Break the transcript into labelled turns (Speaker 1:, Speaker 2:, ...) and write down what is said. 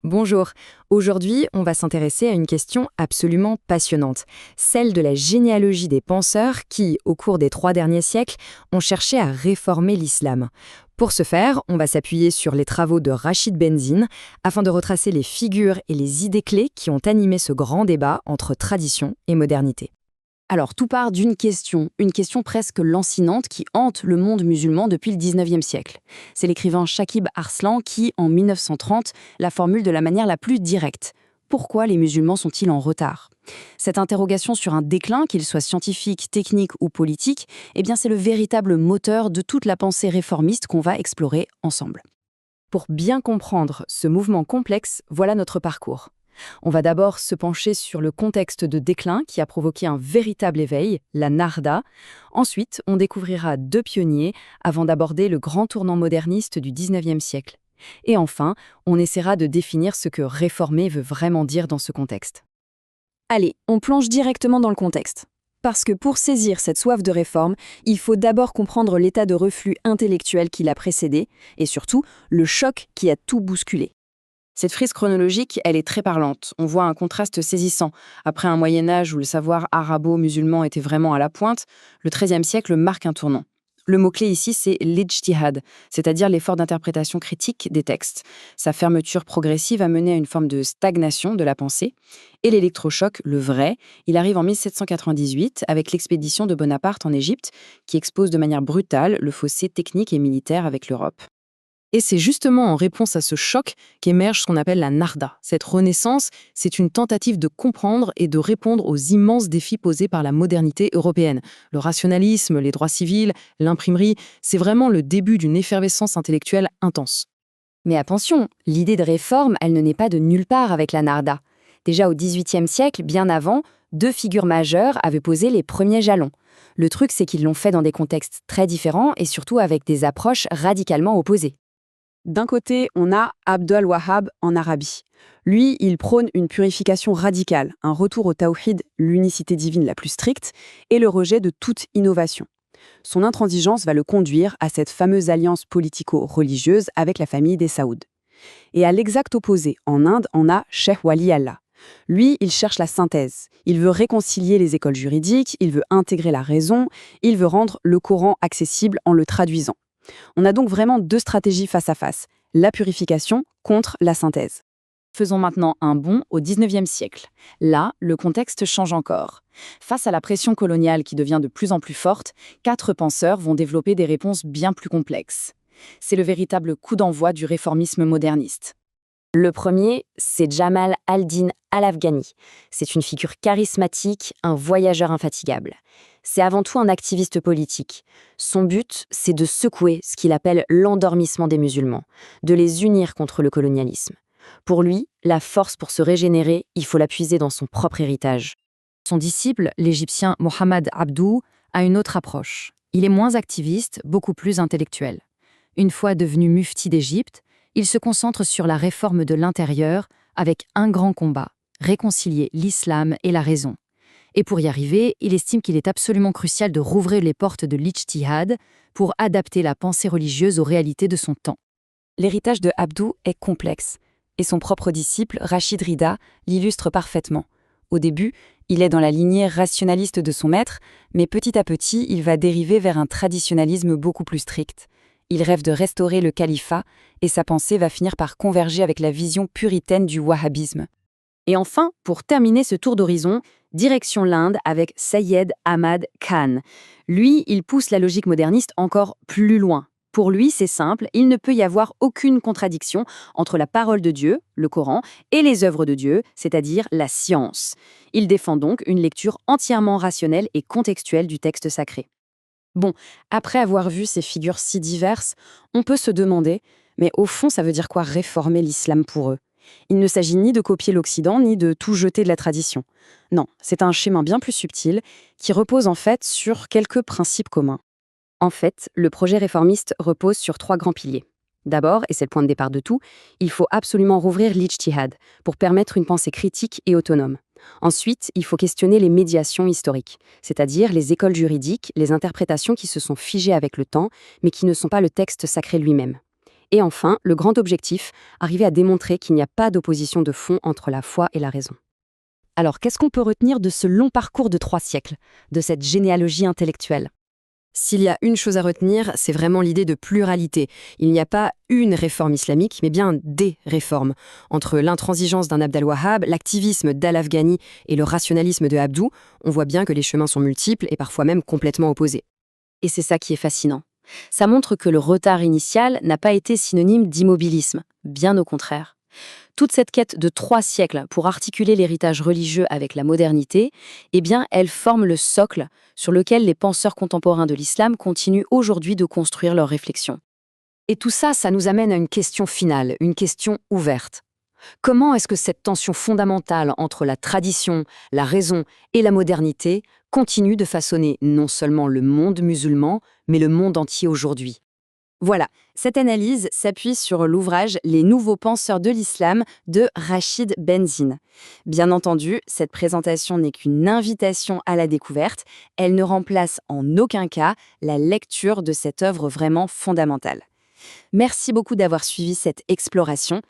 Speaker 1: Bonjour. Aujourd'hui, on va s'intéresser à une question absolument passionnante, celle de la généalogie des penseurs qui, au cours des 3 derniers siècles, ont cherché à réformer l'islam. Pour ce faire, on va s'appuyer sur les travaux de Rachid Benzine afin de retracer les figures et les idées clés qui ont animé ce grand débat entre tradition et modernité.
Speaker 2: Alors, tout part d'une question, une question presque lancinante qui hante le monde musulman depuis le 19e siècle. C'est l'écrivain Shakib Arslan qui, en 1930, la formule de la manière la plus directe. Pourquoi les musulmans sont-ils en retard? Cette interrogation sur un déclin, qu'il soit scientifique, technique ou politique, c'est le véritable moteur de toute la pensée réformiste qu'on va explorer ensemble.
Speaker 1: Pour bien comprendre ce mouvement complexe, voilà notre parcours. On va d'abord se pencher sur le contexte de déclin qui a provoqué un véritable éveil, la Narda. Ensuite, on découvrira 2 pionniers avant d'aborder le grand tournant moderniste du 19e siècle. Et enfin, on essaiera de définir ce que réformer veut vraiment dire dans ce contexte.
Speaker 2: Allez, on plonge directement dans le contexte. Parce que pour saisir cette soif de réforme, il faut d'abord comprendre l'état de reflux intellectuel qui l'a précédé, et surtout, le choc qui a tout bousculé. Cette frise chronologique, elle est très parlante. On voit un contraste saisissant. Après un Moyen-Âge où le savoir arabo-musulman était vraiment à la pointe, le XIIIe siècle marque un tournant. Le mot-clé ici, c'est l'ijtihad, c'est-à-dire l'effort d'interprétation critique des textes. Sa fermeture progressive a mené à une forme de stagnation de la pensée. Et l'électrochoc, le vrai, il arrive en 1798 avec l'expédition de Bonaparte en Égypte, qui expose de manière brutale le fossé technique et militaire avec l'Europe. Et c'est justement en réponse à ce choc qu'émerge ce qu'on appelle la Narda. Cette renaissance, c'est une tentative de comprendre et de répondre aux immenses défis posés par la modernité européenne. Le rationalisme, les droits civils, l'imprimerie, c'est vraiment le début d'une effervescence intellectuelle intense.
Speaker 1: Mais attention, l'idée de réforme, elle ne naît pas de nulle part avec la Narda. Déjà au XVIIIe siècle, bien avant, 2 figures majeures avaient posé les premiers jalons. Le truc, c'est qu'ils l'ont fait dans des contextes très différents et surtout avec des approches radicalement opposées.
Speaker 2: D'un côté, on a Abd al-Wahhab en Arabie. Lui, il prône une purification radicale, un retour au tawhid, l'unicité divine la plus stricte, et le rejet de toute innovation. Son intransigeance va le conduire à cette fameuse alliance politico-religieuse avec la famille des Saouds. Et à l'exact opposé, en Inde, on a Sheikh Wali Allah. Lui, il cherche la synthèse. Il veut réconcilier les écoles juridiques, il veut intégrer la raison, il veut rendre le Coran accessible en le traduisant. On a donc vraiment 2 stratégies face à face, la purification contre la synthèse.
Speaker 1: Faisons maintenant un bond au XIXe siècle. Là, le contexte change encore. Face à la pression coloniale qui devient de plus en plus forte, 4 penseurs vont développer des réponses bien plus complexes. C'est le véritable coup d'envoi du réformisme moderniste. Le premier, c'est Jamal al-Din al-Afghani. C'est une figure charismatique, un voyageur infatigable. C'est avant tout un activiste politique. Son but, c'est de secouer ce qu'il appelle l'endormissement des musulmans, de les unir contre le colonialisme. Pour lui, la force pour se régénérer, il faut la puiser dans son propre héritage. Son disciple, l'Égyptien Mohammed Abdou, a une autre approche. Il est moins activiste, beaucoup plus intellectuel. Une fois devenu mufti d'Égypte, il se concentre sur la réforme de l'intérieur avec un grand combat, réconcilier l'islam et la raison. Et pour y arriver, il estime qu'il est absolument crucial de rouvrir les portes de l'ijtihad pour adapter la pensée religieuse aux réalités de son temps.
Speaker 2: L'héritage de Abdou est complexe, et son propre disciple, Rachid Rida, l'illustre parfaitement. Au début, il est dans la lignée rationaliste de son maître, mais petit à petit, il va dériver vers un traditionnalisme beaucoup plus strict. Il rêve de restaurer le califat, et sa pensée va finir par converger avec la vision puritaine du wahhabisme. Et enfin, pour terminer ce tour d'horizon, direction l'Inde avec Syed Ahmad Khan. Lui, il pousse la logique moderniste encore plus loin. Pour lui, c'est simple, il ne peut y avoir aucune contradiction entre la parole de Dieu, le Coran, et les œuvres de Dieu, c'est-à-dire la science. Il défend donc une lecture entièrement rationnelle et contextuelle du texte sacré. Bon, après avoir vu ces figures si diverses, on peut se demander, mais au fond, ça veut dire quoi réformer l'islam pour eux? Il ne s'agit ni de copier l'Occident, ni de tout jeter de la tradition. Non, c'est un schéma bien plus subtil, qui repose en fait sur quelques principes communs. En fait, le projet réformiste repose sur 3 grands piliers. D'abord, et c'est le point de départ de tout, il faut absolument rouvrir l'ijtihad pour permettre une pensée critique et autonome. Ensuite, il faut questionner les médiations historiques, c'est-à-dire les écoles juridiques, les interprétations qui se sont figées avec le temps, mais qui ne sont pas le texte sacré lui-même.
Speaker 3: Et enfin, le grand objectif, arriver à démontrer qu'il n'y a pas d'opposition de fond entre la foi et la raison.
Speaker 2: Alors, qu'est-ce qu'on peut retenir de ce long parcours de 3 siècles, de cette généalogie intellectuelle?
Speaker 3: S'il y a une chose à retenir, c'est vraiment l'idée de pluralité. Il n'y a pas une réforme islamique, mais bien des réformes. Entre l'intransigeance d'un Abd al-Wahhab, l'activisme d'Al-Afghani et le rationalisme de Abdou, on voit bien que les chemins sont multiples et parfois même complètement opposés.
Speaker 1: Et c'est ça qui est fascinant. Ça montre que le retard initial n'a pas été synonyme d'immobilisme, bien au contraire. Toute cette quête de 3 siècles pour articuler l'héritage religieux avec la modernité, eh bien, elle forme le socle sur lequel les penseurs contemporains de l'islam continuent aujourd'hui de construire leurs réflexions.
Speaker 3: Et tout ça, ça nous amène à une question finale, une question ouverte. Comment est-ce que cette tension fondamentale entre la tradition, la raison et la modernité continue de façonner non seulement le monde musulman, mais le monde entier aujourd'hui?
Speaker 1: Voilà, cette analyse s'appuie sur l'ouvrage Les nouveaux penseurs de l'islam de Rachid Benzine. Bien entendu, cette présentation n'est qu'une invitation à la découverte, elle ne remplace en aucun cas la lecture de cette œuvre vraiment fondamentale. Merci beaucoup d'avoir suivi cette exploration.